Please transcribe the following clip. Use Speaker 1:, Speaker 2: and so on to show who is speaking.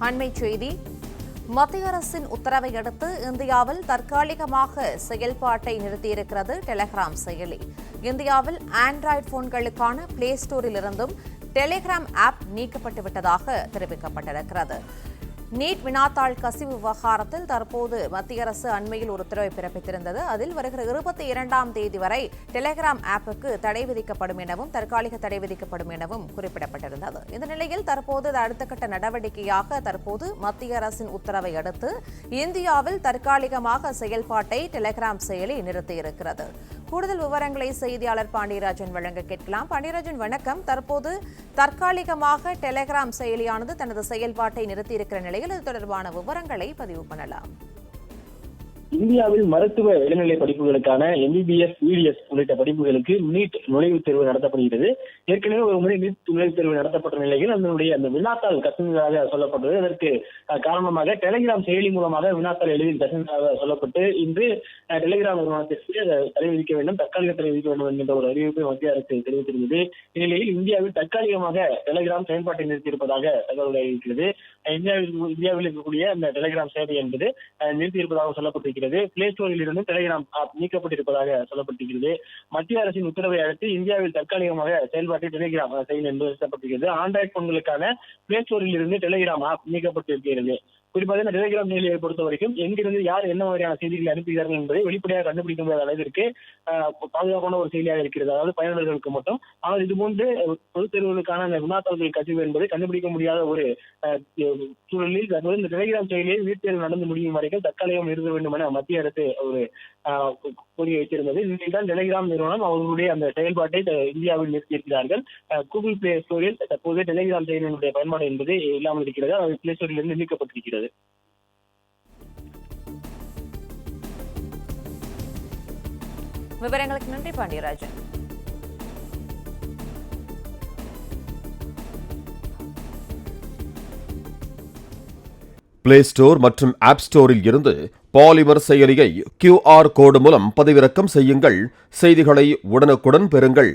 Speaker 1: அண்மைச் செய்தி. மத்திய அரசின் உத்தரவை அடுத்து இந்தியாவில் தற்காலிகமாக செயல்பாட்டை நிறுத்தியிருக்கிறது டெலிகிராம் செயலி. இந்தியாவில் ஆண்ட்ராய்டு போன்களுக்கான பிளே ஸ்டோரில் இருந்தும் டெலிகிராம் ஆப் நீக்கப்பட்டுவிட்டதாக தெரிவிக்கப்பட்டிருக்கிறது. நீட் வினாத்தாள் கசிவு விவகாரத்தில் தற்போது மத்திய அரசு அண்மையில் ஒரு உத்தரவை பிறப்பித்திருந்தது. அதில் வருகிற 22ஆம் தேதி வரை டெலிகிராம் ஆப்புக்கு தடை விதிக்கப்படும் எனவும் தற்காலிக தடை விதிக்கப்படும் எனவும் குறிப்பிடப்பட்டிருந்தது. இந்த நிலையில் தற்போது அடுத்த கட்ட நடவடிக்கையாக மத்திய அரசின் உத்தரவை அடுத்து இந்தியாவில் தற்காலிகமாக செயல்பாட்டை டெலிகிராம் செயலி நிறுத்தியிருக்கிறது. கூடுதல் விவரங்களை செய்தியாளர் பாண்டியராஜன் வழங்க கேட்கலாம். பாண்டியராஜன், வணக்கம். தற்போது தற்காலிகமாக டெலிகிராம் செயலியானது தனது செயல்பாட்டை நிறுத்தியிருக்கிற நிலையில் இது தொடர்பான விவரங்களை பதிவு பண்ணலாம்.
Speaker 2: இந்தியாவில் மருத்துவ இளநிலை படிப்புகளுக்கான MBBS, BDS உள்ளிட்ட படிப்புகளுக்கு நீட் நுழைவுத் தேர்வு நடத்தப்படுகிறது. ஏற்கனவே ஒரு முறை நீட் நுழைவுத் தேர்வு நடத்தப்பட்ட நிலையில் அந்த வினாத்தாள் கசிந்ததாக சொல்லப்பட்டது. அதற்கு காரணமாக டெலிகிராம் செயலி மூலமாக வினாத்தாள் எளிதில் கசிந்ததாக சொல்லப்பட்டு இன்று டெலிகிராம் நிறுவனத்திற்கு தடை விதிக்க வேண்டும், தற்காலிக தடை விதிக்க வேண்டும் என்கின்ற ஒரு அறிவிப்பை மத்திய அரசு தெரிவித்திருந்தது. இந்நிலையில் இந்தியாவில் தற்காலிகமாக டெலிகிராம் செயல்பாட்டை நிறுத்தியிருப்பதாக தகவல் அறிவிக்கிறது. இந்தியாவில் இருக்கக்கூடிய அந்த டெலிகிராம் செயலி என்பது நிறுத்தியிருப்பதாக சொல்லப்பட்டிருக்கிறது. பிளே ஸ்டோரில் இருந்து டெலிகிராம் ஆப் நீக்கப்பட்டிருப்பதாக சொல்லப்பட்டிருக்கிறது. மத்திய அரசின் உத்தரவை அடுத்து இந்தியாவில் தற்காலிகமாக செயல்பாட்டை டெலிகிராம் செயலி என்பது நிறுத்தப்பட்டிருக்கிறது. ஆண்ட்ராய்டு போன்களுக்கான பிளே ஸ்டோரில் இருந்து டெலிகிராம் ஆப் நீக்கப்பட்டிருக்கிறது. குறிப்பாக டெலிகிராம் செயலியை பொறுத்த வரைக்கும் எங்கிருந்து யார் என்ன மாதிரியான செய்திகளை அனுப்புகிறார்கள் என்பதை வெளிப்படையாக கண்டுபிடிக்க முடியாத அளவிற்கு பாதுகாப்பான ஒரு செயலியாக இருக்கிறது, அதாவது பயனாளர்களுக்கு மட்டும். ஆனால் இதுபோன்று பொதுத் தேர்வுகளுக்கான அந்த வினாத்தாள்கள் கசிவு என்பதை கண்டுபிடிக்க முடியாத ஒரு சூழலில் தற்போது இந்த டெலிகிராம் செயலியை நீட் தேர்வு நடந்து முடியும் வரைக்கும் தற்காலிகம் நிறுத்த வேண்டும் என மத்திய அரசு ஒரு கோரிக்கை வைத்திருந்தது. இதில்தான் டெலிகிராம் நிறுவனம் அவர்களுடைய அந்த செயல்பாட்டை இந்தியாவில் நிறுத்தியிருக்கிறார்கள். கூகுள் பிளே ஸ்டோரில் தற்போது டெலிகிராம் செயலியினுடைய பயன்பாடு என்பது இல்லாமல் இருக்கிறது. அது பிளே ஸ்டோரில் இருந்து நீக்கப்பட்டிருக்கிறது.
Speaker 1: விவரங்களுக்கு நன்றி பாண்டியராஜன்.
Speaker 3: பிளே ஸ்டோர் மற்றும் ஆப் ஸ்டோரில் இருந்து பாலிமர் செயலியை QR கோடு மூலம் பதிவிறக்கம் செய்யுங்கள். செய்திகளை உடனுக்குடன் பெறுங்கள்.